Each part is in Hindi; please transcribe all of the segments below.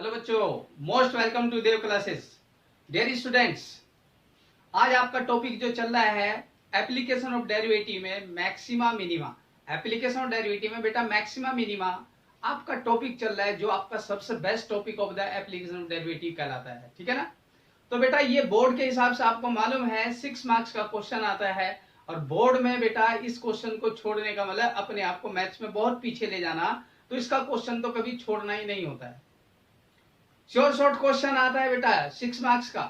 हेलो बच्चों, most welcome to Dev classes. Dear students, आज आपका टॉपिक जो चल रहा है एप्लीकेशन ऑफ डेरिवेटिव में maxima minima. Application of derivative में बेटा मैक्सिमा मिनिमा आपका टॉपिक चल रहा है, जो आपका सबसे best topic of the application of derivative कहलाता है। ठीक है ना। तो बेटा ये बोर्ड के हिसाब से आपको मालूम है 6 मार्क्स का क्वेश्चन आता है, और बोर्ड में बेटा इस क्वेश्चन को छोड़ने का मतलब अपने आप को मैथ्स में बहुत पीछे ले जाना। तो इसका क्वेश्चन तो कभी छोड़ना ही नहीं होता है। शॉर्ट क्वेश्चन आता है बेटा 6 मार्क्स का।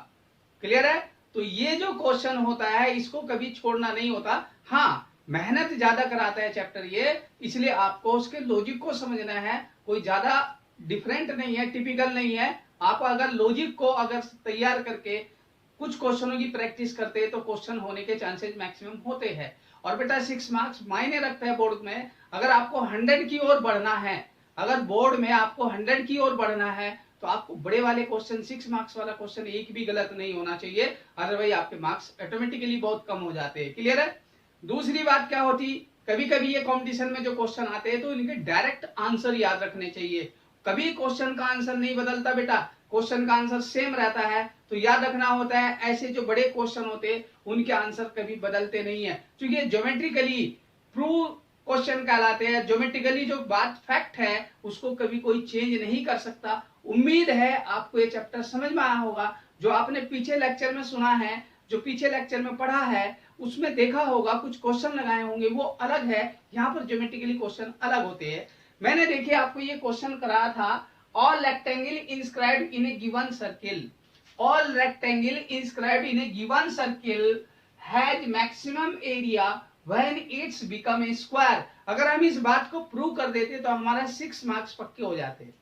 क्लियर है। तो ये जो क्वेश्चन होता है इसको कभी छोड़ना नहीं होता। हाँ, मेहनत ज्यादा कराता है चैप्टर ये, इसलिए आपको उसके लॉजिक को समझना है। कोई ज्यादा डिफरेंट नहीं है, टिपिकल नहीं है। आप अगर लॉजिक को अगर तैयार करके कुछ क्वेश्चनों की प्रैक्टिस करते हैं तो क्वेश्चन होने के चांसेस मैक्सिमम होते हैं। और बेटा 6 मार्क्स मायने रखता है बोर्ड में। अगर आपको 100 की ओर बढ़ना है, अगर बोर्ड में आपको 100 की ओर बढ़ना है तो आपको बड़े वाले क्वेश्चन 6 मार्क्स वाला क्वेश्चन एक भी गलत नहीं होना चाहिए, अदरवाइज आपके मार्क्स ऑटोमेटिकली बहुत कम हो जाते हैं। क्लियर है। दूसरी बात क्या होती, कभी कभी ये कंपटीशन में जो क्वेश्चन आते हैं तो इनके डायरेक्ट आंसर याद रखने चाहिए। कभी क्वेश्चन का आंसर नहीं बदलता बेटा, क्वेश्चन का आंसर सेम रहता है। तो याद रखना होता है ऐसे जो बड़े क्वेश्चन होते हैं उनके आंसर कभी बदलते नहीं है, क्योंकि ज्योमेट्रिकली प्रूव क्वेश्चन कहलाते हैं। ज्योमेट्रिकली जो बात फैक्ट है उसको कभी कोई चेंज नहीं कर सकता। उम्मीद है आपको ये चैप्टर समझ में आया होगा। जो आपने पीछे लेक्चर में सुना है, जो पीछे लेक्चर में पढ़ा है, उसमें देखा होगा कुछ क्वेश्चन लगाए होंगे वो अलग है, यहाँ पर ज्योमेट्रिकली क्वेश्चन अलग होते हैं। मैंने देखिए आपको ये क्वेश्चन कराया था, all rectangle inscribed in A given circle, all rectangle inscribed in A given circle has maximum area when it's become a square. अगर हम इस बात को प्रूव कर देते तो हमारा 6 मार्क्स पक्के हो जाते।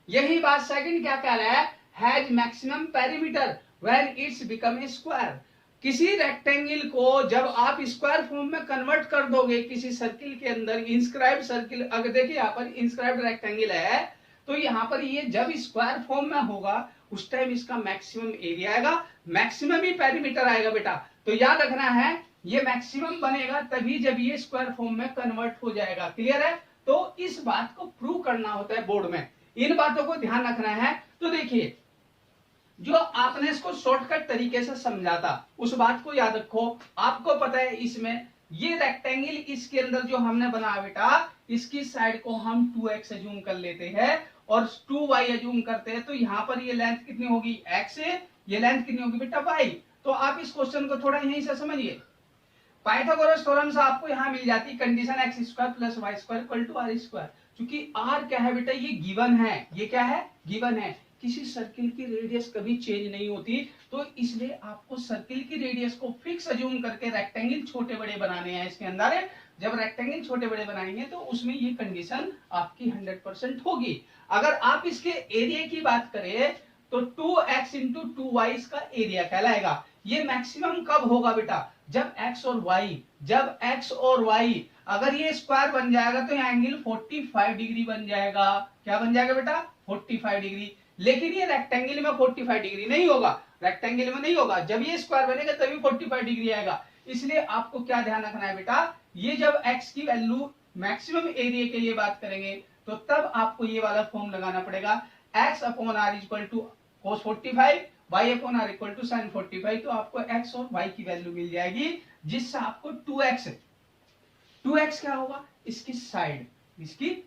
यही बात सेकंड क्या कह रहा है, has maximum perimeter when it's become a square. किसी रेक्टेंगल को जब आप स्क्वायर फॉर्म में कन्वर्ट कर दोगे किसी सर्किल के अंदर, इंस्क्राइब्ड सर्किल, अगर देखिए यहाँ पर इंस्क्राइब्ड रेक्टेंगल है तो यहाँ पर ये जब स्क्वायर फॉर्म में होगा उस टाइम इसका मैक्सिमम एरिया आएगा, मैक्सिमम ही पेरीमीटर आएगा बेटा। तो याद रखना है ये मैक्सिमम बनेगा तभी जब ये स्क्वायर फॉर्म में कन्वर्ट हो जाएगा। क्लियर है। तो इस बात को प्रूव करना होता है बोर्ड में, इन बातों को ध्यान रखना है। तो देखिए जो आपने इसको शॉर्टकट तरीके से समझा था उस बात को याद रखो। आपको पता है इसमें ये रेक्टेंगल इसके अंदर जो हमने बनाया बेटा, इसकी साइड को हम 2x अज्यूम कर लेते हैं और 2y अज्यूम करते हैं। तो यहाँ पर ये लेंथ कितनी होगी x, ये लेंथ कितनी होगी बेटा y। तो आप इस क्वेश्चन को थोड़ा यहीं से समझिए। पाइथागोरस थ्योरम से आपको यहाँ मिल जाती condition x square plus y square equal to r square. क्योंकि r क्या है बेटा, ये गिवन है। ये क्या है, गिवन है। किसी सर्किल की रेडियस कभी चेंज नहीं होती, तो इसलिए आपको सर्किल की रेडियस को फिक्स अज्यूम करके रेक्टेंगल छोटे बड़े बनाने हैं इसके अंदर। जब रेक्टेंगल छोटे बड़े बनाएंगे तो उसमें ये कंडीशन आपकी 100% होगी। अगर आप इसके एरिया की बात करें तो 2x इंटू 2y इसका एरिया कहलाएगा। ये मैक्सिमम कब होगा बेटा, जब x और y अगर ये स्क्वायर बन जाएगा तो ये एंगल 45 डिग्री बन जाएगा। क्या बन जाएगा बेटा, 45 डिग्री। लेकिन ये रेक्टेंगल में 45 डिग्री नहीं होगा, रेक्टेंगल में नहीं होगा। जब ये स्क्वायर बनेगा तभी 45 डिग्री आएगा। इसलिए आपको क्या ध्यान रखना है बेटा, ये जब x की वैल्यू मैक्सिमम एरिया के लिए बात करेंगे तो तब आपको ये वाला फॉर्म लगाना पड़ेगा, x upon r equal to cos 45, y upon r equal to sin 45। तो आपको x और y की वैल्यू मिल जाएगी, जिससे आपको 2x क्या होगा, इसकी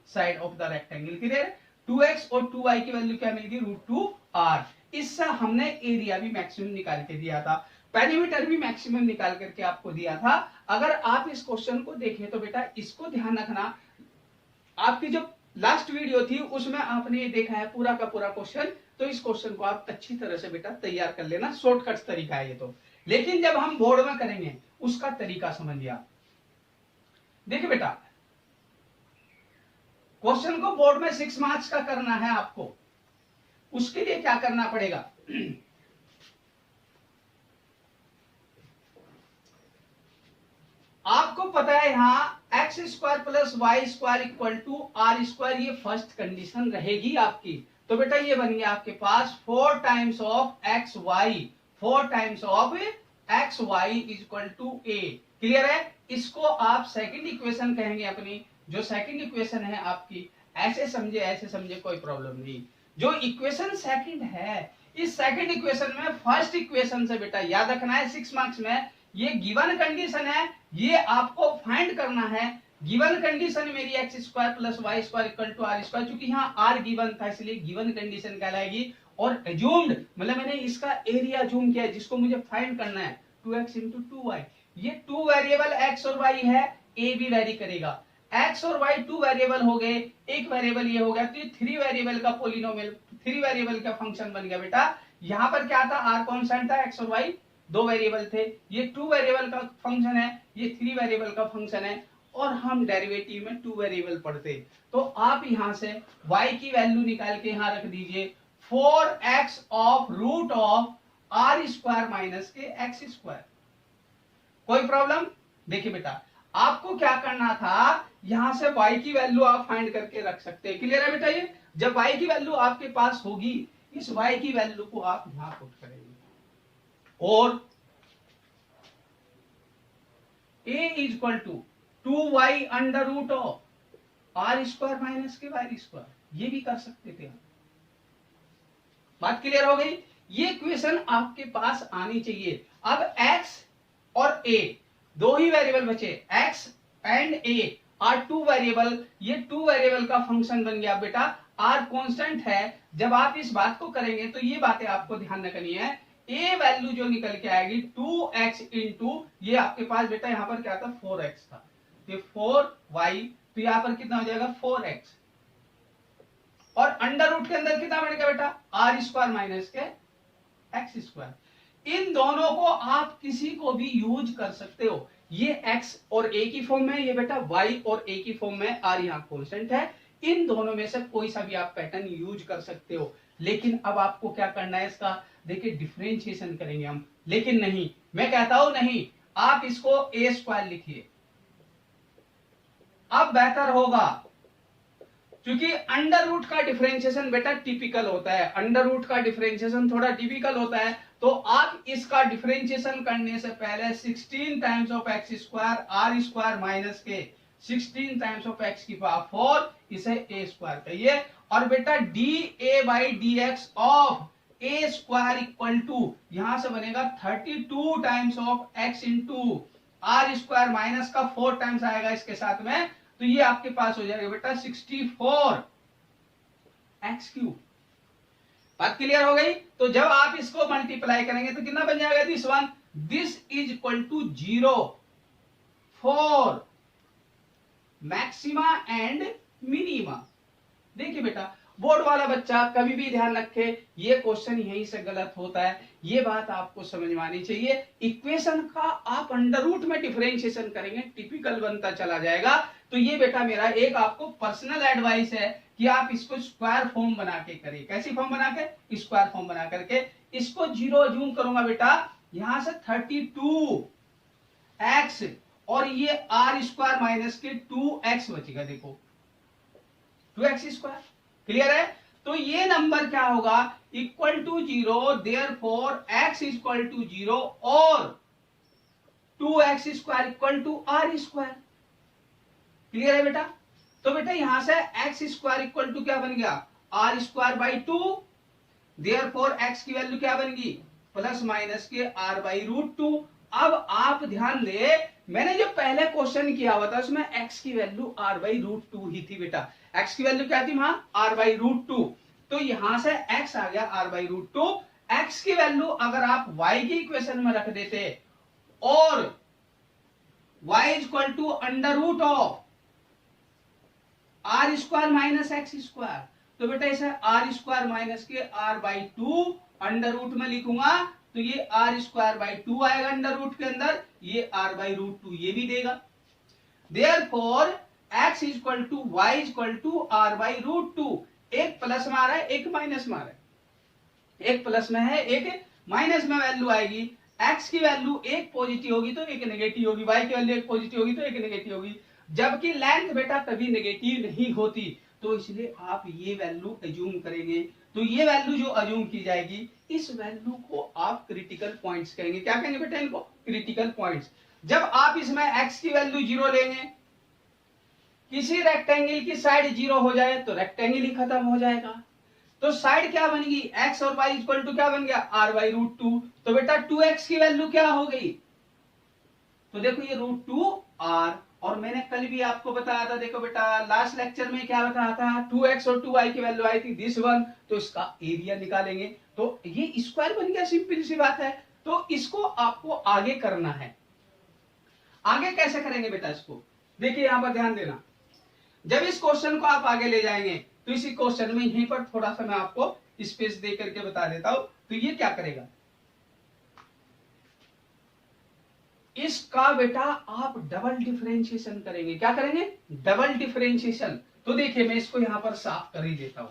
side of the rectangle. Clear. 2x और 2y की वैल्यू क्या मिलेगी, √2r। इससे हमने एरिया भी मैक्सिमम निकाल के दिया था, पेरीमीटर भी मैक्सिमम निकाल करके आपको दिया था। अगर आप इस क्वेश्चन को देखें तो बेटा इसको ध्यान रखना, आपकी जो लास्ट वीडियो थी उसमें आपने देखा है पूरा का पूरा क्वेश्चन। तो इस क्वेश्चन को आप अच्छी तरह से बेटा तैयार कर लेना, शॉर्टकट तरीका है ये तो। लेकिन जब हम बोर्ड में करेंगे उसका तरीका समझिए आप। देखिए बेटा क्वेश्चन को बोर्ड में 6 मार्क्स का करना है आपको, उसके लिए क्या करना पड़ेगा आपको पता है यहाँ x square plus y square equal to r square, ये फर्स्ट कंडीशन रहेगी आपकी। तो बेटा ये बन गया आपके पास 4 times of x y, 4 times of x y equal to a. Clear है। इसको आप सेकंड इक्वेशन कहेंगे अपनी, जो सेकंड इक्वेशन है आपकी। ऐसे समझे कोई प्रॉब्लम नहीं। जो इक्वेशन सेकंड है, इस सेकंड इक्वेशन में फर्स्ट इक्वेशन से बेटा याद रखना है 6 मार्क्स में, ये गिवन कंडीशन है, ये आपको फाइंड करना है। गिवन कंडीशन मेरी x square plus y square equal to r square, क्योंकि यहाँ आर गिवन था इसलिए गिवन कंडीशन कहलाएगी। और एज्यूम्ड मतलब मैंने इसका एरिया जूम किया है, जिसको मुझे फाइंड करना है 2x इंटू 2y। ये 2 वेरिएबल x और y है, a भी वेरी करेगा। x और y 2 वेरिएबल हो गए, एक वेरिएबल ये हो गया, तो ये 3 वेरिएबल का पोलिनोमियल, 3 वेरिएबल का फंक्शन बन गया बेटा। यहाँ पर क्या था, r कांस्टेंट था, x और y 2 वेरिएबल थे, ये 2 वेरिएबल का फंक्शन है, ये 3 वेरिएबल का फंक्शन है, और हम डेरिवेटिव में 2 वेरिएबल पढ़ते। तो आप यहां से y की वैल्यू निकाल के यहां रख दीजिए 4x of root of r square minus के एक्स स्क्वायर। कोई प्रॉब्लम? देखिए बेटा, आपको क्या करना था, यहां से y की वैल्यू आप फाइंड करके रख सकते हैं। क्लियर है बेटा? ये जब y की वैल्यू आपके पास होगी, इस y की वैल्यू को आप यहां पुट करेंगे, और a is equal to 2y under root of r square minus के वाई स्क्वायर, ये भी कर सकते थे। बात क्लियर हो गई? ये इक्वेशन आपके पास आनी चाहिए। अब x और a दो ही वेरिएबल बचे, x and a are 2 variable, ये 2 वेरिएबल का फंक्शन बन गया बेटा। r कांस्टेंट है, जब आप इस बात को करेंगे तो ये बातें आपको ध्यान रखनी है। a वैल्यू जो निकल के आएगी 2x इंटू, ये आपके पास बेटा यहाँ पर क्या था, 4x था, ये 4y, तो यहाँ पर कितना हो जाएगा 4x, और अंडर रूट के अंदर कितना बनेगा बेटा, आर स्क्वायर माइनस के एक्स स्क्वायर। इन दोनों को आप किसी को भी यूज कर सकते हो। ये x और a की फॉर्म में, ये बेटा y और a की फॉर्म में, r यहाँ कॉन्स्टेंट है। इन दोनों में से कोई सा भी आप पैटर्न यूज कर सकते हो। लेकिन अब आपको क्या करना है, इसका देखिए डिफरेंशिएशन करेंगे हम। लेकिन नहीं, मैं कहता हूं नहीं, आप इसको a स्क्वायर लिखिए, अब बेहतर होगा, क्योंकि अंडर रूट का डिफरेंशिएशन बेटा टिपिकल होता है, अंडर रूट का डिफरेंशिएशन थोड़ा टिपिकल होता है। तो आप इसका डिफरेंशिएशन करने से पहले 16 times of x square r square minus के 16 टाइम्स ऑफ एक्स की पावर 4, इसे ए स्क्वायर कहिए। और बेटा d a by d x of a square equal to, यहां से बनेगा 32 times of x into r square minus का 4 टाइम्स आएगा इसके साथ में, तो ये आपके पास हो जाएगा बेटा 64 एक्स क्यूब। बात क्लियर हो गई? तो जब आप इसको मल्टीप्लाई करेंगे तो कितना बन जाएगा, this one, this is equal to 0 for maxima and minima. देखिए बेटा, बोर्ड वाला बच्चा कभी भी ध्यान रखे, ये क्वेश्चन यहीं से गलत होता है, ये बात आपको समझ में आनी चाहिए। इक्वेशन का आप अंडर रूट में डिफरेंशिएशन करेंगे, टिपिकल बनता चला जाएगा। तो ये बेटा मेरा एक आपको पर्सनल एडवाइस है कि आप इसको स्क्वायर फॉर्म बना के करें। कैसी फॉर्म बना के? स्क्वायर फॉर्म बना करके इसको 0 जूम करूंगा बेटा, यहां से 32 एक्स और ये आर स्क्वायर माइनस के 2x बचेगा, देखो 2x स्क्वायर। क्लियर है? तो ये नंबर क्या होगा, equal to 0, therefore x equal to 0 और 2x square equal to r square. Clear है बेटा? तो बेटा यहां से x स्क्वायर इक्वल टू क्या बन गया, r square by 2, therefore x की वैल्यू क्या बन गई, प्लस माइनस के r बाई रूट 2। अब आप ध्यान दे, मैंने जो पहले क्वेश्चन किया हुआ था उसमें x की वैल्यू r बाई रूट 2 ही थी बेटा। x की वैल्यू क्या थी वहां, r बाई रूट 2, तो यहां से x आ गया r बाई रूट 2। x की वैल्यू अगर आप y की इक्वेशन में रख देते और y is equal to under root of r square minus x square, तो बेटा इसे आर स्क्वायर माइनस के आर बाई 2 अंडर रूट में लिखूंगा, तो ये आर स्क्वायर बाई 2 आएगा अंडर रूट के अंदर, ये आर बाई रूट 2 ये भी देगा। Therefore x is equal to y is equal to r by root 2। एक प्लस में आ रहा है, एक माइनस में आ रहा है, एक प्लस में है, एक माइनस में वैल्यू आएगी। x की वैल्यू एक पॉजिटिव होगी तो एक नेगेटिव होगी, y की वैल्यू एक पॉजिटिव होगी तो एक नेगेटिव होगी, जबकि लेंथ बेटा कभी नेगेटिव नहीं होती, तो इसलिए आप ये वैल्यू अज्यूम करेंगे। तो ये वैल्यू जो अज्यूम की जाएगी, इस वैल्यू को आप क्रिटिकल पॉइंट्स कहेंगे। क्या कहेंगे बेटा इनको, क्रिटिकल पॉइंट्स। जब आप इसमें x की वैल्यू 0 लेंगे, किसी रेक्टेंगल की साइड 0 हो जाए तो रेक्टेंगल ही खत्म हो जाएगा। तो साइड क्या बन गई, x और y इक्वल टू क्या बन गया, r/√2। तो बेटा 2x की वैल्यू क्या हो गई, तो देखो ये √2r, और मैंने कल भी आपको बताया था, देखो बेटा लास्ट लेक्चर में क्या बताया था, 2x और 2y की वैल्यू आई थी दिस वन, तो इसका एरिया निकालेंगे, तो ये स्क्वायर बन गया, सिंपल सी बात है। तो इसको आपको आगे करना है। आगे कैसे करेंगे बेटा इसको, देखिए यहां पर ध्यान देना। जब इस क्वेश्चन को आप आगे ले जाएंगे तो इसी क्वेश्चन में यहीं पर थोड़ा सा मैं आपको स्पेस दे करके बता देता हूं। तो ये क्या करेगा, इसका बेटा आप डबल डिफरेंशिएशन करेंगे। क्या करेंगे, डबल डिफरेंशिएशन। तो देखिए मैं इसको यहां पर साफ कर ही देता हूं,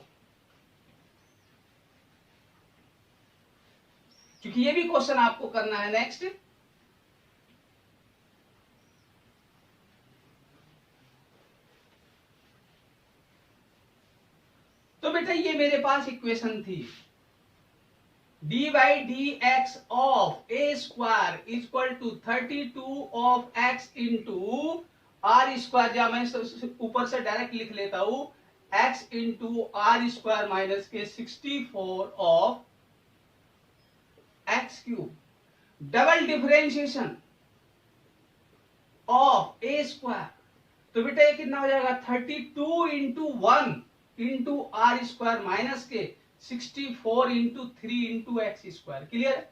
क्योंकि ये भी क्वेश्चन आपको करना है नेक्स्ट। तो बेटा ये मेरे पास इक्वेशन थी, d/dx of a square equal to 32 of x into r square, या मैं ऊपर से डायरेक्ट लिख लेता हूं, x into r square minus के 64 of x cube, double differentiation of a square. तो बेटा ये कितना हो जाएगा, 32 into 1 into r square minus के 64 into 3 into x square. Clear,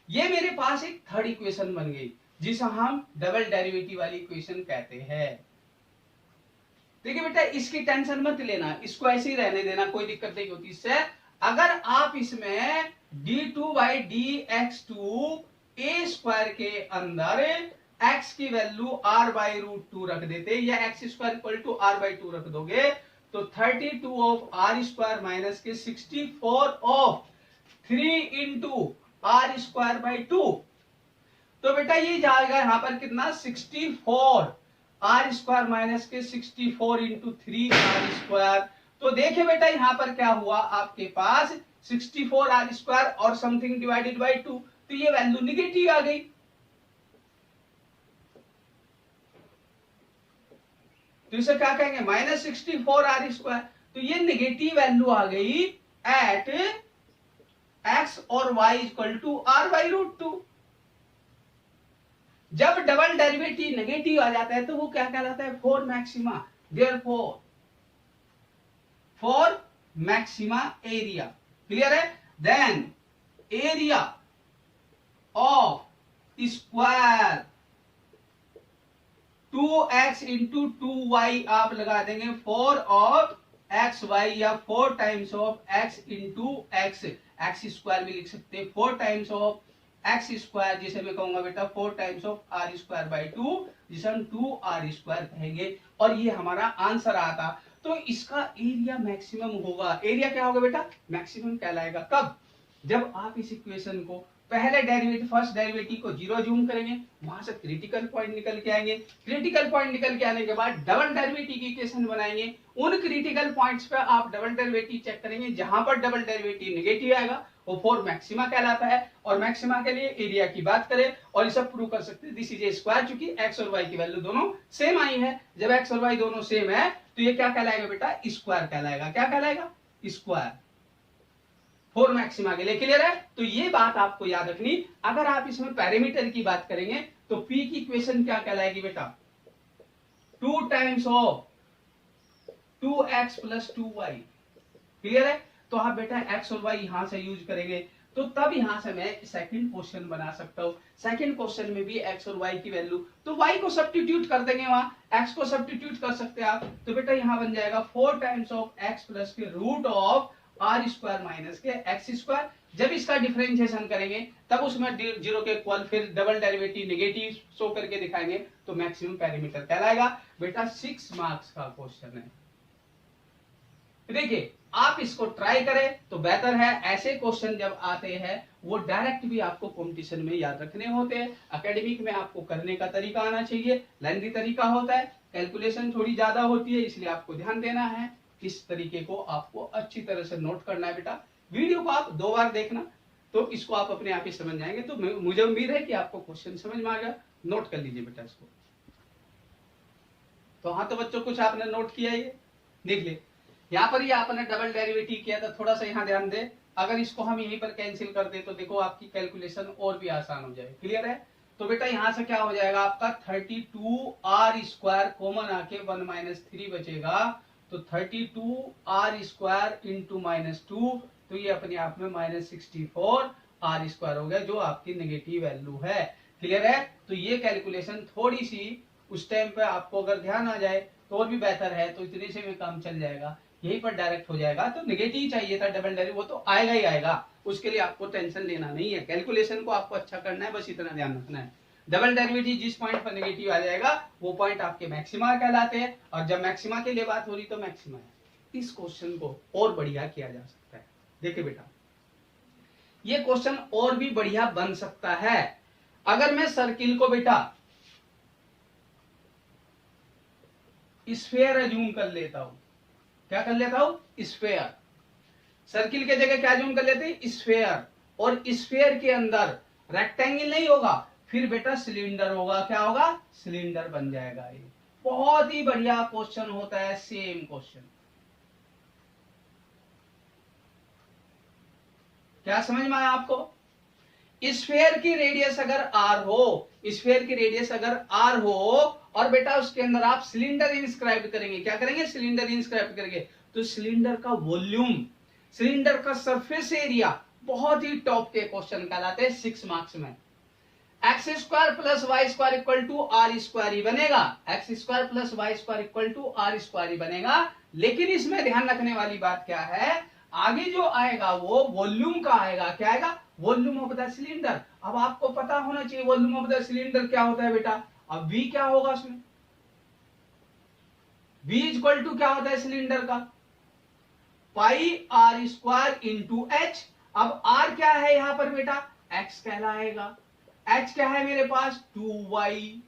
ये मेरे पास एक थर्ड इक्वेशन बन गई, जिसे हम डबल डेरिवेटिव वाली इक्वेशन कहते हैं। देखिए बेटा इसकी टेंशन मत लेना, इसको ऐसे ही रहने देना, कोई दिक्कत नहीं होती इससे। अगर आप इसमें d2/dx2 a स्क्वायर के अंदर x की वैल्यू r/√2 रख देते, या x square equal to r/2 रख दोगे, तो 32 ऑफ आर स्क्वायर माइनस के 64 of 3 into r square by 2। तो बेटा ये जाएगा यहां पर कितना, 64 आर स्क्वायर माइनस के 64 इंटू 3 आर स्क्वायर। तो देखिए बेटा यहां पर क्या हुआ, आपके पास 64 आर स्क्वायर और समथिंग डिवाइडेड बाई 2, तो ये वैल्यू निगेटिव आ गई। तो इसे क्या कहेंगे, -64 आर स्क्वायर। तो ये निगेटिव वैल्यू आ गई एट x और y इक्वल टू r/√2। जब डबल डेरिवेटिव नेगेटिव आ जाता है तो वो क्या कहलाता है, for maxima. Therefore for maxima area, clear है। Then area of square 2x into 2y आप लगा देंगे 4 ऑफ xy, या 4 times of x into x square भी लिख सकते हैं, 4 टाइम्स ऑफ x स्क्वायर, जिसे मैं कहूंगा बेटा 4 times of r square by 2, जिसे हम 2r स्क्वायर कहेंगे। और ये हमारा आंसर आता। तो इसका एरिया मैक्सिमम होगा। एरिया क्या होगा बेटा, मैक्सिमम कहलाएगा। कब, जब आप इस इक्वेशन को पहले डेरिवेटिव फर्स्ट डेरिवेटिव को जीरो जूम करेंगे, वहां से क्रिटिकल पॉइंट निकल के आएंगे, क्रिटिकल पॉइंट निकल के आने के बाद डबल डेरिवेटिव की इक्वेशन बनाएंगे, उन क्रिटिकल पॉइंट्स पे आप डबल डेरिवेटिव चेक करेंगे, जहां पर डबल डेरिवेटिव नेगेटिव आएगा वो फोर मैक्सिमा कहलाता है। और मैक्सिमा के लिए एरिया की बात करें और इसे प्रूव कर सकते हैं, दिस इज ए स्क्वायर, चूंकि एक्स और वाई की वैल्यू दोनों सेम आई है। जब एक्स और वाई दोनों सेम है तो ये क्या कहलाएगा बेटा, स्क्वायर कहलाएगा। क्या कहलाएगा, स्क्वायर, फोर मैक्सिमा के लिए। क्लियर है। तो ये बात आपको याद रखनी। अगर आप इसमें पैरामीटर की बात करेंगे तो P की इक्वेशन क्या कहलाएगी बेटा, 2 times of 2x plus 2y। Clear है। तो आप बेटा x और y यहां से यूज करेंगे, तो तब यहां से मैं सेकंड क्वेश्चन बना सकता हूं। सेकंड क्वेश्चन में भी x और y की वैल्यू, तो y को सब्स्टिट्यूट कर देंगे, वहां x को सब्स्टिट्यूट कर सकते हैं आप। तो बेटा यहां बन जाएगा 4 टाइम्स ऑफ x प्लस के root of r square minus के एक्स स्क्वायर। जब इसका डिफरेंशिएशन करेंगे तब उसमें जीरो के इक्वल, फिर डबल डेरिवेटिव नेगेटिव शो करके दिखाएंगे, तो मैक्सिमम पैरामीटर कहलाएगा। बेटा 6 मार्क्स का क्वेश्चन है। देखिए आप इसको ट्राई करें तो बेहतर है। ऐसे क्वेश्चन जब आते हैं वो डायरेक्ट भी आपको कंपटीशन में याद रखने होते हैं। एकेडमिक में आपको करने का तरीका आना चाहिए, लेंथी तरीका होता है, कैलकुलेशन थोड़ी ज्यादा होती है, इसलिए आपको ध्यान देना है। इस तरीके को आपको अच्छी तरह से नोट करना है बेटा। वीडियो को आप 2 बार देखना, तो इसको आप अपने आप ही समझ जाएंगे। तो मुझे उम्मीद है कि आपको क्वेश्चन समझ में आ गया। नोट कर लीजिए बेटा इसको। तो हाँ तो बच्चों, कुछ आपने नोट किया, ये देख ले। यहाँ पर ये आपने डबल डेरिवेटिव किया था, थोड़ा सा यहाँ ध्यान दे, अगर इसको हम यहीं पर कैंसिल कर दे तो देखो आपकी कैलकुलेशन और भी आसान हो जाए। क्लियर है? तो बेटा यहाँ से क्या हो जाएगा आपका 32r² कॉमन आके 1 - 3 बचेगा, तो 32r² इंटू -2, तो ये अपने आप में -64r² हो गया, जो आपकी नेगेटिव वैल्यू है। क्लियर है? तो ये कैलकुलेशन थोड़ी सी उस टाइम पे आपको अगर ध्यान आ जाए तो और भी बेहतर है, तो इतने से में काम चल जाएगा, यहीं पर डायरेक्ट हो जाएगा। तो नेगेटिव चाहिए था डबल डेरिवेटिव, वो तो आएगा ही आएगा, उसके लिए आपको टेंशन लेना नहीं है, कैलकुलेशन को आपको अच्छा करना है, बस इतना ध्यान रखना है। डबल डेरिवेटिव जिस पॉइंट पर नेगेटिव आ जाएगा वो पॉइंट आपके मैक्सिमा कहलाते हैं, और जब मैक्सिमा के लिए बात हो रही तो मैक्सिमा है। इस क्वेश्चन को और बढ़िया किया जा सकता है। देखिए बेटा, ये क्वेश्चन और भी बढ़िया बन सकता है अगर मैं सर्किल को बेटा स्फेयर अज्यूम कर लेता हूं। क्या कर लेता हूं? स्फेयर। सर्किल के जगह क्या अज्यूम कर लेते हैं? स्फेयर। और स्फेयर के अंदर रेक्टेंगल नहीं होगा, फिर बेटा सिलेंडर होगा। क्या होगा? सिलेंडर बन जाएगा। ये बहुत ही बढ़िया क्वेश्चन होता है, सेम क्वेश्चन। क्या समझ में आया आपको? स्फेयर की रेडियस अगर आर हो, स्फेयर की रेडियस अगर आर हो, और बेटा उसके अंदर आप सिलेंडर इंस्क्राइब करेंगे। क्या करेंगे? सिलेंडर इंस्क्राइब करेंगे। तो सिलेंडर का वॉल्यूम, सिलेंडर का सरफेस एरिया बहुत ही टॉप के क्वेश्चन कहलाते हैं 6 मार्क्स में। x² + y² = r² ही बनेगा। x² + y² = r² ही बनेगा। लेकिन इसमें ध्यान रखने वाली बात क्या है, आगे जो आएगा वो वॉल्यूम का आएगा। क्या आएगा? Volume of the cylinder. अब आपको पता होना चाहिए वॉल्यूम ऑफ द सिलेंडर क्या होता है बेटा। अब v क्या होगा उसमें? v = क्या होता है सिलेंडर का? πr² into h। अब r क्या है यहां पर बेटा? x कहलाएगा। h क्या है मेरे पास? 2y।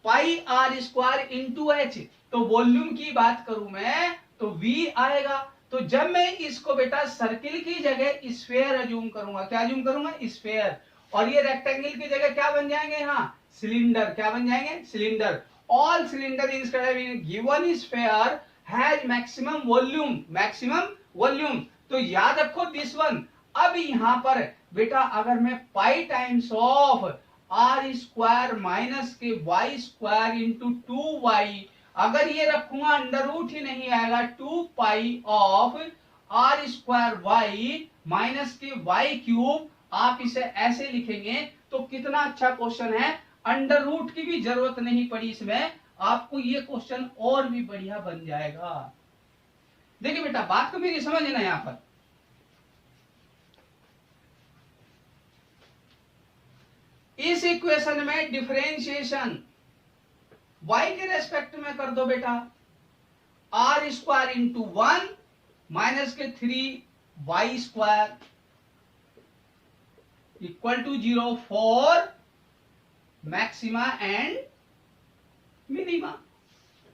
πr² into h। तो वॉल्यूम की बात करूं मैं तो v आएगा। तो जब मैं इसको बेटा सर्किल की जगह स्फेयर अज्यूम करूंगा, क्या अज्यूम करूंगा? स्फेयर। और ये रेक्टेंगल की जगह क्या बन जाएंगे यहाँ? सिलेंडर। क्या बन जाएंगे? Cylinder. All cylinder in given sphere has maximum volume, maximum volume. तो याद रखो दिस वन। अब यहां पर बेटा अगर मैं पाई टाइम्स ऑफ r² माइनस के y² इंटू 2y, अगर ये रखूंगा अंडर रूट ही नहीं आएगा, 2 ऑफ r² y माइनस के y³। आप इसे ऐसे लिखेंगे तो कितना अच्छा क्वेश्चन है, अंडर रूट की भी जरूरत नहीं पड़ी इसमें, आपको ये क्वेश्चन और भी बढ़िया बन जाएगा। देखिए बेटा बात को मेरी समझना यहां पर, इस इक्वेशन में डिफरेंशिएशन y के रेस्पेक्ट में कर दो बेटा, r² इंटू 1 माइनस के 3y² equal to 0 for maxima and minima.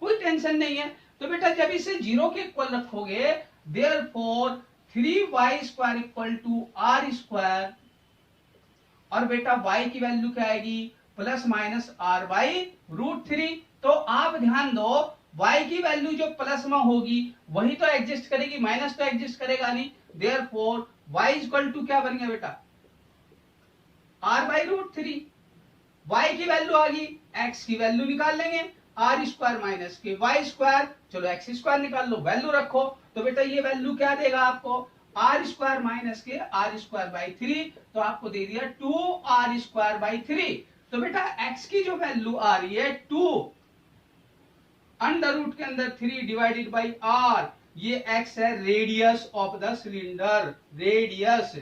कोई टेंशन नहीं है। तो बेटा जब इसे 0 के इक्वल रखोगे, therefore 3y² equal to r², और बेटा y की वैल्यू क्या आएगी? ±r/√3। तो आप ध्यान दो, y की वैल्यू जो प्लस में होगी वही तो एग्जिस्ट करेगी, माइनस तो एग्जिस्ट करेगा नहीं। देयरफॉर y इक्वल टू क्या बन गया बेटा? r/√3। y की वैल्यू आ गई, x की वैल्यू निकाल लेंगे, r² माइनस के y²। चलो x² निकाल लो, वैल्यू रखो। तो बेटा ये वैल्यू क्या देगा आपको? r² माइनस के r²/3। तो आपको दे दिया 2r²/3। तो बेटा x की जो वैल्यू आ रही है 2, अंडर रूट के अंदर 3 डिवाइडेड बाई r, ये x है radius of the cylinder, radius.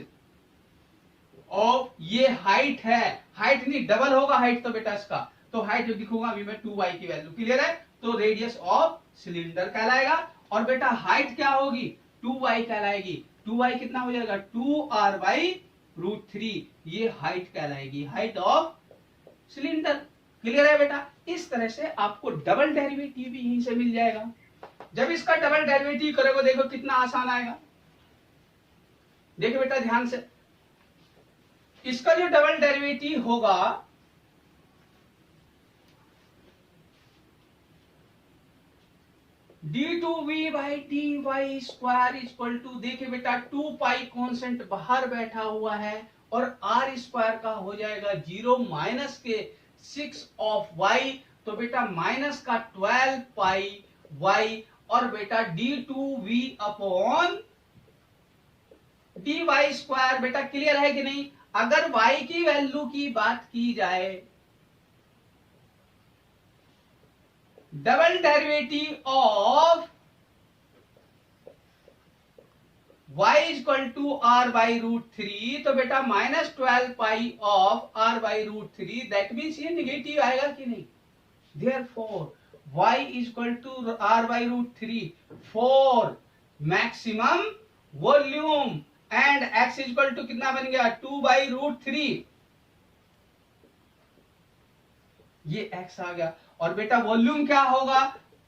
और ये हाइट है, हाइट नहीं डबल होगा हाइट तो बेटा इसका, तो हाइट लिखूंगा अभी मैं 2y की वैल्यू। क्लियर है? तो रेडियस ऑफ सिलेंडर कहलाएगा। और बेटा हाइट क्या होगी? 2y कहलाएगी। 2y कितना हो जाएगा? 2r/√3। ये हाइट कहलाएगी, हाइट ऑफ सिलेंडर। क्लियर है बेटा? इस तरह से आपको डबल डेरिवेटिव भी यहीं से मिल जाएगा। जब इसका डबल डेरिवेटिव करोगे देखो कितना आसान आएगा। देखो बेटा ध्यान से, इसका जो डबल डेरिवेटिव होगा d2v/dy² इक्वल टू, देखिए बेटा 2 पाई कॉन्स्टेंट बाहर बैठा हुआ है और r स्क्वायर का हो जाएगा 0 माइनस के 6 ऑफ y, तो बेटा माइनस का 12 पाई y और बेटा d2v अपॉन dy²। बेटा क्लियर है कि नहीं? अगर y की वैल्यू की बात की जाए, double derivative of y equal to r by root 3, तो बेटा minus 12 pi of r by root 3, that means ये निगेटिव आएगा कि नहीं? Therefore y equal to r by root 3 for maximum volume and x equal to कितना बन गया 2 बाई रूट 3, ये x आ गया। और बेटा वॉल्यूम क्या होगा?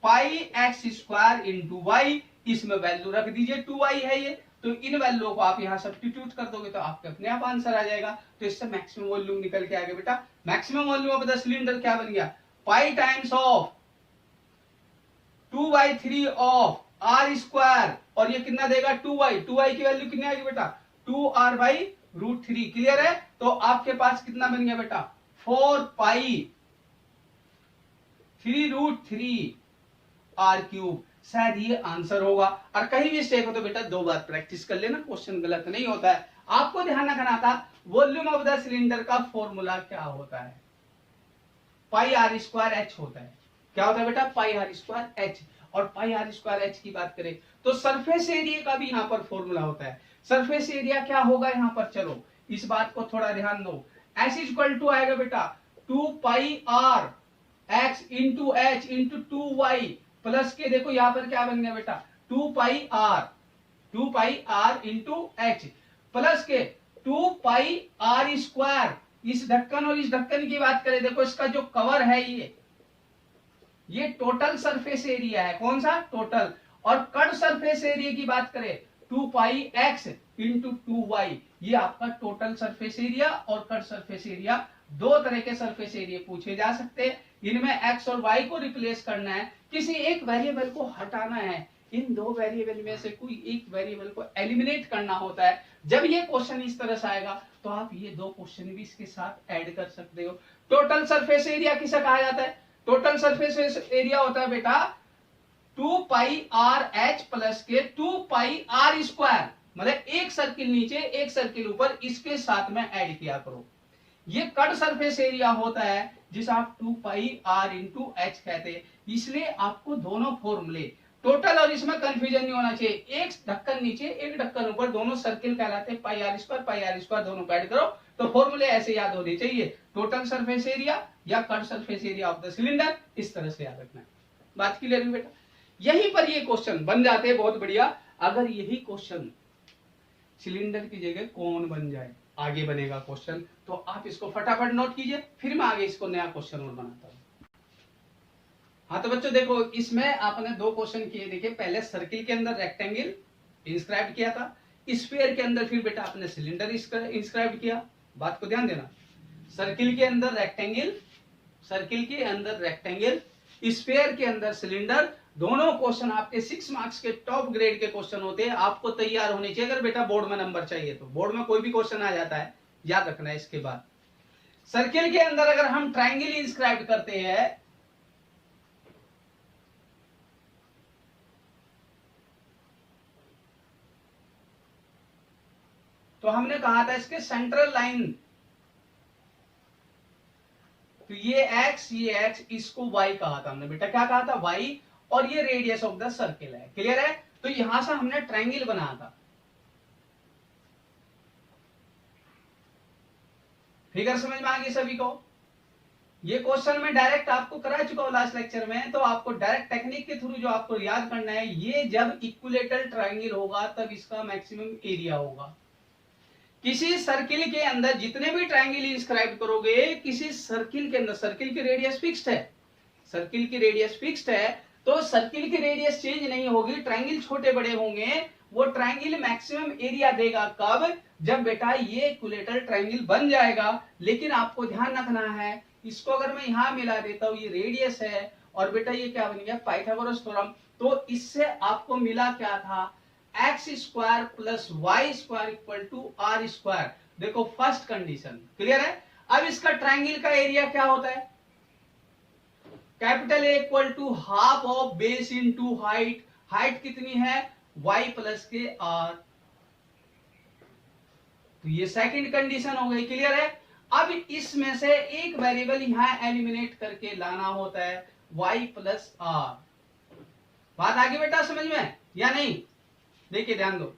पाई एक्स स्क्वायर इंटू वाई, इसमें वैल्यू रख दीजिए 2y है ये, तो इन वैल्यू को आप यहां सब्स्टिट्यूट कर दोगे तो आपके अपने आप आंसर आ जाएगा। तो इससे मैक्सिमम वॉल्यूम निकल के आ गया बेटा। Maximum volume of the cylinder क्या बन गया? पाई times of 2/3 of r square, और ये कितना देगा 2y, 2y की वैल्यू कितनी आएगी बेटा 2r बाई रूट 3। क्लियर है? तो आपके पास कितना बन गया बेटा 4 पाई 3 रूट 3 r क्यूब। शायद ये आंसर होगा, और कहीं भी स्टेक हो तो बेटा 2 बार प्रैक्टिस कर लेना, क्वेश्चन गलत नहीं होता है। आपको ध्यान रखना था वॉल्यूम ऑफ द सिलेंडर का फॉर्मूला क्या होता है? पाई आर स्क्वायर एच होता है। क्या होता है बेटा? पाई आर स्क्वायर एच। और पाई आर स्क्वायर एच की बात करें तो सरफेस एरिया का भी यहाँ पर फॉर्मूला होता है। सरफेस एरिया क्या होगा यहाँ पर? चलो इस बात को थोड़ा ध्यान दो। एच इक्वल टू आएगा बेटा 2 pi R X into H into 2y plus K, देखो यहाँ पर क्या बन गया बेटा 2 pi R into H plus K 2 pi are square. इस ढक्कन और इस ढक्कन की बात करें, देखो इसका जो कवर है ये टोटल सरफेस एरिया है। कौन सा? टोटल। और कट सरफेस एरिया की बात करें 2 पाई एक्स इंटू 2y, ये आपका टोटल सरफेस एरिया और कट सरफेस एरिया। दो तरह के सरफेस एरिया पूछे जा सकते हैं, इनमें x और y को रिप्लेस करना है, किसी एक वेरिएबल को हटाना है, इन दो वेरिएबल में से कोई एक वेरिएबल को एलिमिनेट करना होता है। जब ये क्वेश्चन इस तरह से आएगा तो आप ये दो क्वेश्चन भी इसके साथ ऐड कर सकते हो। टोटल सरफेस एरिया किसे कहा जाता है? टोटल सरफेस एरिया होता है बेटा 2 pi R H plus K 2 pi are square, मतलब एक सर्किल नीचे एक सर्किल ऊपर, इसके साथ में ऐड किया करो। ये कट सरफेस एरिया होता है जिसे आप 2 पाई आर इंटू एच कहते हैं। इसलिए आपको दोनों फॉर्मूले टोटल और इसमें कंफ्यूजन नहीं होना चाहिए, एक ढक्कन नीचे एक ढक्कन ऊपर, दोनों सर्किल कहलाते हैं। पाई आर स्क्वायर दोनों को ऐड करो तो फॉर्मूले ऐसे याद होने चाहिए, टोटल सरफेस एरिया या cut surface area of the cylinder, इस तरह से याद रखना है। बात क्लियर हुई बेटा? यहीं पर ये क्वेश्चन बन जाते हैं बहुत बढ़िया। अगर यही क्वेश्चन सिलेंडर की जगह कौन बन जाए, आगे बनेगा क्वेश्चन, तो आप इसको फटाफट नोट कीजिए, फिर मैं आगे इसको नया क्वेश्चन और बनाता हूं। हाँ तो बच्चों देखो, इसमें आपने दो क्वेश्चन किए। देखिए पहले सर्किल के अंदर रेक्टेंगल इंस्क्राइब किया था, स्फीयर के अंदर फिर बेटा आपने सिलेंडर इंस्क्राइब किया। बात को ध्यान देना, सर्किल के अंदर रेक्टेंगल, सर्किल के अंदर रेक्टेंगल, स्फीयर के अंदर सिलेंडर। दोनों क्वेश्चन आपके 6 मार्क्स के टॉप ग्रेड के क्वेश्चन होते हैं, आपको तैयार होने चाहिए। अगर बेटा बोर्ड में नंबर चाहिए तो बोर्ड में कोई भी क्वेश्चन आ जाता है, याद रखना है। इसके बाद सर्किल के अंदर अगर हम ट्राइंगल इंस्क्राइब करते हैं तो हमने कहा था इसके सेंट्रल लाइन, तो ये x, इसको y कहा था हमने बेटा। क्या कहा था? y, और ये रेडियस ऑफ द सर्किल है। क्लियर है? तो यहां से हमने ट्रायंगल बनाया था। फिगर समझ में आ गई सभी को? ये क्वेश्चन मैं डायरेक्ट आपको करा चुका हूं लास्ट लेक्चर में, तो आपको डायरेक्ट टेक्निक के थ्रू जो आपको याद करना है, ये जब इक्विलेटरल ट्रायंगल होगा तब इसका मैक्सिमम एरिया होगा। किसी सर्किल के अंदर जितने भी ट्रायंगल इंस्क्राइब करोगे, किसी सर्किल के अंदर, सर्किल की रेडियस फिक्स्ड है, सर्किल की रेडियस फिक्स्ड है, तो सर्किल की रेडियस चेंज नहीं होगी, ट्रायंगल छोटे बड़े होंगे। वो ट्रायंगल मैक्सिमम एरिया देगा कब? जब बेटा ये इक्विलेटरल ट्रायंगल बन जाएगा। लेकिन आपको ध्यान रखना है, इसको अगर मैं यहां मिला देता हूं, ये रेडियस है और बेटा ये क्या बन गया? Pythagoras theorem. तो इससे आपको मिला क्या था, x square plus y square equal to r square. देखो फर्स्ट कंडीशन क्लियर है। अब इसका ट्रायंगल का एरिया क्या होता है, capital a equal to half of base into height. Height कितनी है, y प्लस के आर। तो ये सेकंड कंडीशन हो गई, क्लियर है। अब इसमें से एक वेरिएबल यहां एलिमिनेट करके लाना होता है, y प्लस आर। बात आगे बेटा समझ में या नहीं, देखिए ध्यान दो।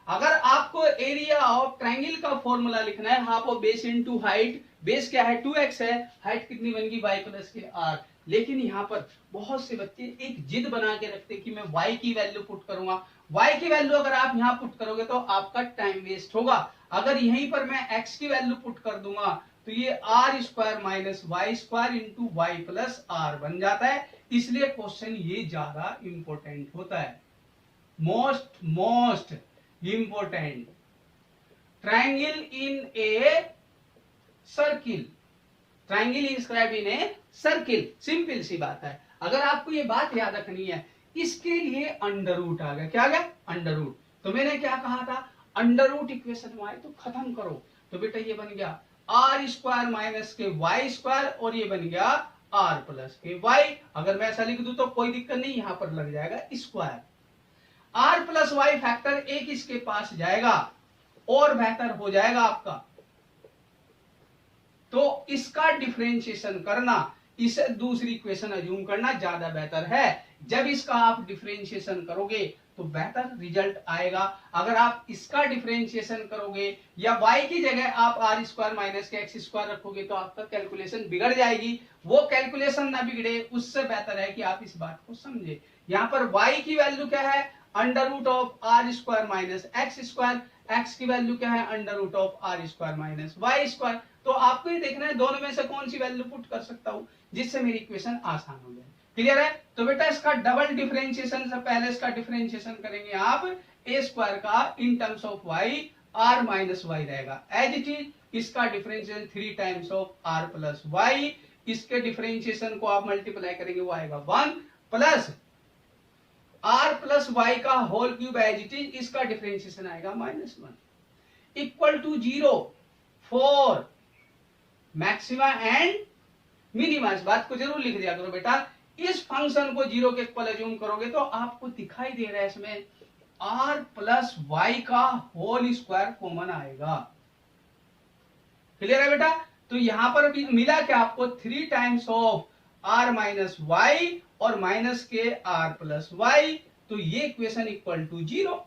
अगर आपको एरिया ऑफ ट्रायंगल का फॉर्मूला लिखना है, half of base into height. Base क्या है, 2x है, हाइट कितनी बनेगी y प्लस के आर। लेकिन यहाँ पर बहुत से बच्चे एक जिद बना के रखते कि मैं y की वैल्यू पुट करूंगा। y की वैल्यू अगर आप यहाँ पुट करोगे तो आपका टाइम वेस्ट होगा। अगर यहीं पर मैं x की वैल्यू पुट कर दूंगा तो ये r square minus y square into y plus r बन जाता है। इसलिए क्वेश्चन ये ज्यादा इंपॉर्टेंट होता है, most important. Triangle in a circle, triangle inscribe in a circle, simple सी बात है। अगर आपको ये बात याद रखनी है, इसके लिए अंडर रूट आ गया, क्या आ गया, अंडर रूट। तो मैंने क्या कहा था, अंडर रूट इक्वेशन में आए तो खत्म करो। तो बेटा ये बन गया आर स्क्वायर माइनस के वाई स्क्वायर, और ये बन गया आर प्लस के वाई। अगर मैं ऐसा लिख दूं तो कोई दिक्कत नहीं, यहां पर लग जाएगा square. R plus y factor एक इसके पास जाएगा और बेहतर हो जाएगा आपका। तो इसका डिफरेंशिएशन करना, इसे दूसरी इक्वेशन अज्यूम करना ज्यादा बेहतर है। जब इसका आप डिफरेंशिएशन करोगे तो बेहतर रिजल्ट आएगा। अगर आप इसका डिफरेंशिएशन करोगे या y की जगह आप आर स्क्वायर माइनस के एक्स स्क्वायर रखोगे तो आपका कैलकुलेशन बिगड़ जाएगी। वो कैलकुलेशन ना बिगड़े, उससे बेहतर है कि आप इस बात को समझे। यहाँ पर y की वैल्यू क्या है, under root of r square minus x square. X की वैल्यू क्या है, under root of r square minus y square. तो आपको ये देखना है दोनों में से कौन सी वैल्यू पुट कर सकता हूं जिससे मेरी इक्वेशन आसान हो जाए, क्लियर है। तो बेटा इसका डबल डिफरेंशिएशन से पहले इसका डिफरेंशिएशन करेंगे आप ए स्क्वायर का in terms of y, r minus y रहेगा एज इट इज। इसका differentiation 3 times of r plus y. इसके डिफरेंशिएशन को आप मल्टीप्लाई करेंगे, वो आएगा 1 प्लस आर प्लस वाई का whole cube as it is. इसका डिफरेंशिएशन आएगा -1 equal to 0 for maxima and minima. इस बात को जरूर लिख दिया करो बेटा। इस फंक्शन को 0 के इक्वल अज्यूम करोगे तो आपको दिखाई दे रहा है इसमें r प्लस वाई का होल स्क्वायर कॉमन आएगा, क्लियर है बेटा। तो यहां पर भी मिला क्या आपको, 3 times of r minus y और माइनस के r प्लस वाई। तो ये इक्वेशन इक्वल टू 0।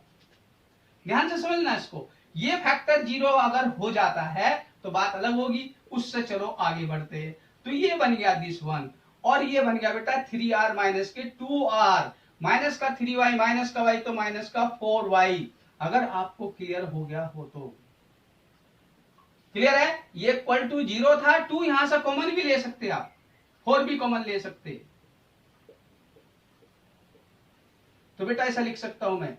ध्यान से समझना इसको। ये फैक्टर 0 अगर हो जाता है तो बात अलग होगी, उससे चलो आगे बढ़ते हैं। तो ये बन गया दिस वन, और ये बन गया बेटा 3r माइनस के 2r, माइनस का 3y माइनस का y तो माइनस का 4y। अगर आपको क्लियर हो गया हो तो क्लियर है। ये इक्वल टू 0 था, 2 यहां से कॉमन भी ले सकते आप, 4 भी कॉमन ले सकते। तो बेटा ऐसा लिख सकता हूं मैं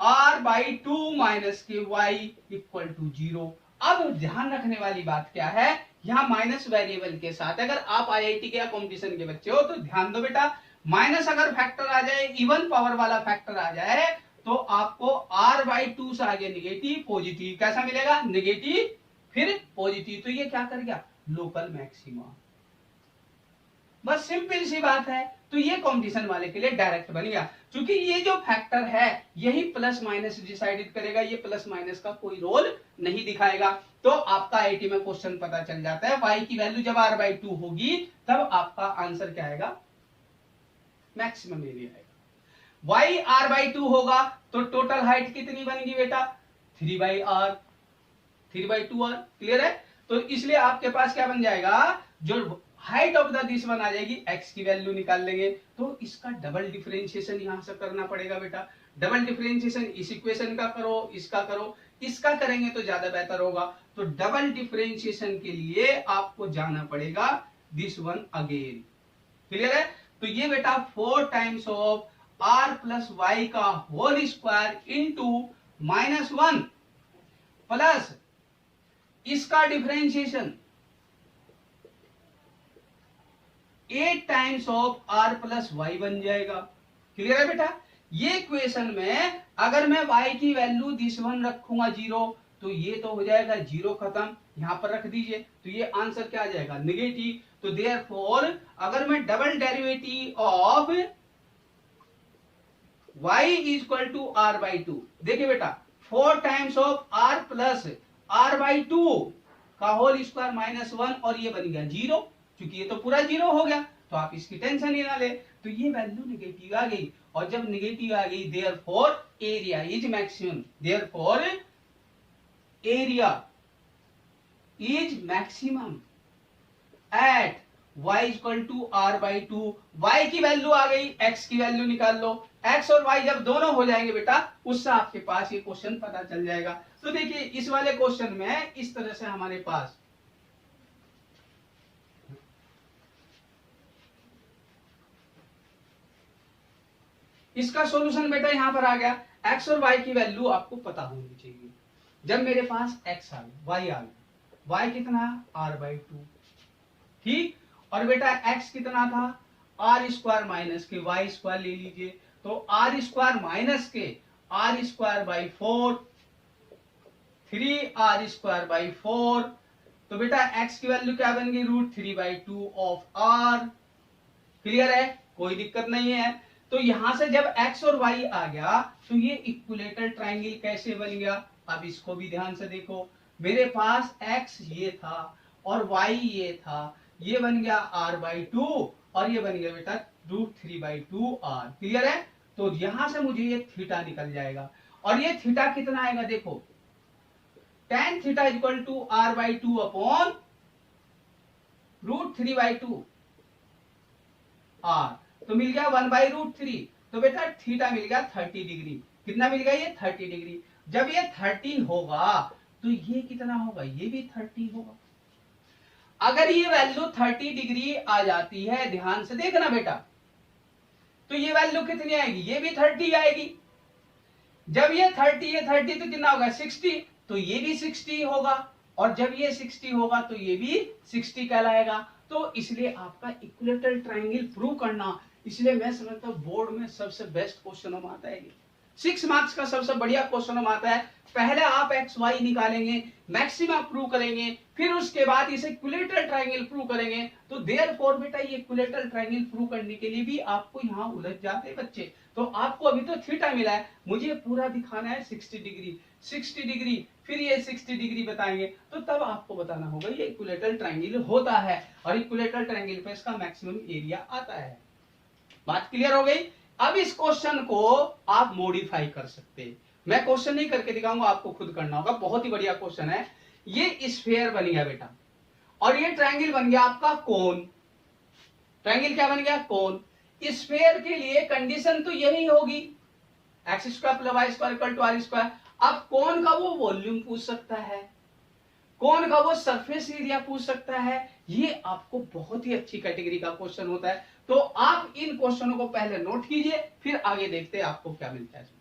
r बाई 2 माइनस के y इक्वल टू 0। अब ध्यान रखने वाली बात क्या है, यहाँ माइनस वेरिएबल के साथ अगर आप आईआईटी के या कॉम्पिटिशन के बच्चे हो तो ध्यान दो बेटा, माइनस अगर फैक्टर आ जाए, इवन पावर वाला फैक्टर आ जाए तो आपको r बाई 2 से आगे निगेटिव पॉजिटिव कैसा मिलेगा, निगेटिव फिर पॉजिटिव। तो ये क्या कर गया, लोकल मैक्सिमा। बस सिंपल सी बात है। तो ये कॉम्पिटिशन वाले के लिए डायरेक्ट बन गया, क्योंकि ये जो फैक्टर है यही प्लस माइनस डिसाइडेड करेगा, ये प्लस माइनस का कोई रोल नहीं दिखाएगा। तो आपका आईटी में क्वेश्चन पता चल जाता है, y की वैल्यू जब r बाई 2 होगी तब आपका आंसर क्या आएगा, मैक्सिमम एरिया आएगा। y r बाई 2 होगा तो टोटल हाइट कितनी बनेगी बेटा, 3 by r, 3 by 2r, clear है। तो इसलिए आपके पास क्या बन जाएगा, जो height of the this one आ जाएगी, x की वैल्यू निकाल लेंगे। तो इसका डबल डिफरेंशिएशन यहां से करना पड़ेगा बेटा। डबल डिफरेंशिएशन इस इक्वेशन का करो, इसका करो, इसका करेंगे तो ज्यादा बेहतर होगा। तो डबल डिफरेंशिएशन के लिए आपको जाना पड़ेगा दिस वन अगेन, क्लियर है। तो ये बेटा 4 times of r plus y का होल स्क्वायर इंटू -1 प्लस इसका differentiation 8 times of r plus y बन जाएगा। क्लियर है बेटा? ये इक्वेशन में अगर मैं y की वैल्यू दिस वन रखूंगा 0 तो ये तो हो जाएगा 0 खत्म, यहां पर रख दीजिए तो ये आंसर क्या आ जाएगा? नेगेटिव। तो देयरफॉर अगर मैं double derivative of y is equal to r by two, देखिए बेटा 4 times of r plus r by two का होल स्क्वायर माइनस 1 और ये बन गया 0, क्योंकि ये तो पूरा 0 हो गया तो आप इसकी टेंशन ही ना ले। तो ये वैल्यू नेगेटिव आ गई, और जब नेगेटिव आ गई therefore area is maximum, therefore area is maximum at y equal to r by two. y की वैल्यू आ गई, x की वैल्यू निकाल लो, x और y जब दोनों हो जाएंगे बेटा उससे आपके पास ये क्वेश्चन पता चल जाएगा। तो देखिए इस वाले क्वेश्चन में इस तरह से हमारे पास इसका सॉल्यूशन बेटा यहां पर आ गया। x और y की वैल्यू आपको पता होनी चाहिए। जब मेरे पास x आ गया, y आ गया, y कितना r बाई टू, ठीक, और बेटा x कितना था आर स्क्वायर माइनस के वाई स्क्वायर ले लीजिए, तो आर स्क्वायर माइनस के r square by 4, 3r square by 4, तो बेटा x की वैल्यू क्या बन गई? √3/2 ऑफ r। क्लियर है? कोई दिक्कत नहीं है। तो यहां से जब x और y आ गया तो ये इक्विलेटरल ट्रायंगल कैसे बन गया? अब इसको भी ध्यान से देखो, मेरे पास x ये था और y ये था, ये बन गया r बाई टू और ये बन गया बेटा √3/2r। क्लियर है? तो यहां से मुझे ये थीटा निकल जाएगा, और ये थीटा कितना आएगा? देखो tan theta equal to r by two upon √3/2 r, तो मिल गया 1/√3। तो बेटा थीटा मिल गया 30 डिग्री। कितना मिल गया? ये 30 डिग्री। जब ये 30 होगा तो ये कितना होगा? ये भी 30 होगा। अगर ये वैल्यू 30 डिग्री आ जाती है, ध्यान से देखना बेटा, तो ये वैल्यू कितनी आएगी? ये भी 30 आएगी। जब ये 30 तो कितना होगा? 60, तो ये भी 60 होगा, और जब ये 60 होगा तो ये भी 60 कहलाएगा। तो इसलिए आपका इक्विलेटरल ट्रायंगल प्रूव करना, इसलिए मैं समझता हूं बोर्ड में सबसे बेस्ट क्वेश्चन आता है, 6 मार्क्स का सबसे बढ़िया क्वेश्चन आता है। पहले आप एक्स वाई निकालेंगे, मैक्सिमा प्रूव करेंगे, फिर उसके बाद इसे इक्विलेटरल ट्रायंगल प्रूव करेंगे। तो देयरफॉर बेटा ये इक्विलेटरल ट्रायंगल प्रूव करने के लिए भी आपको यहाँ उलझ जाते हैं बच्चे। तो आपको अभी तो थीटा मिला है, मुझे पूरा दिखाना है 60 डिग्री, 60 डिग्री, फिर ये 60 डिग्री बताएंगे, तो तब आपको बताना होगा ये इक्विलेटरल ट्रायंगल होता है, और इक्विलेटरल ट्रायंगल पे इसका मैक्सिमम एरिया आता है। बात क्लियर हो गई? अब इस क्वेश्चन को आप मॉडिफाई कर सकते हैं। मैं क्वेश्चन नहीं करके दिखाऊंगा, आपको खुद करना होगा। बहुत ही बढ़िया क्वेश्चन है। ये स्फीयर बन गया बेटा, और ये ट्रायंगल बन गया आपका कोन। ट्रायंगल क्या बन गया? कोन। स्फीयर के लिए कंडीशन तो यही होगी, x square plus y square equal to r square. अब कोन का वो वॉल्यूम पूछ सकता है, कोन का वो सरफेस एरिया पूछ सकता है। ये आपको बहुत ही अच्छी कैटेगरी का क्वेश्चन होता है। तो आप इन क्वेश्चनों को पहले नोट कीजिए, फिर आगे देखते हैं आपको क्या मिलता है।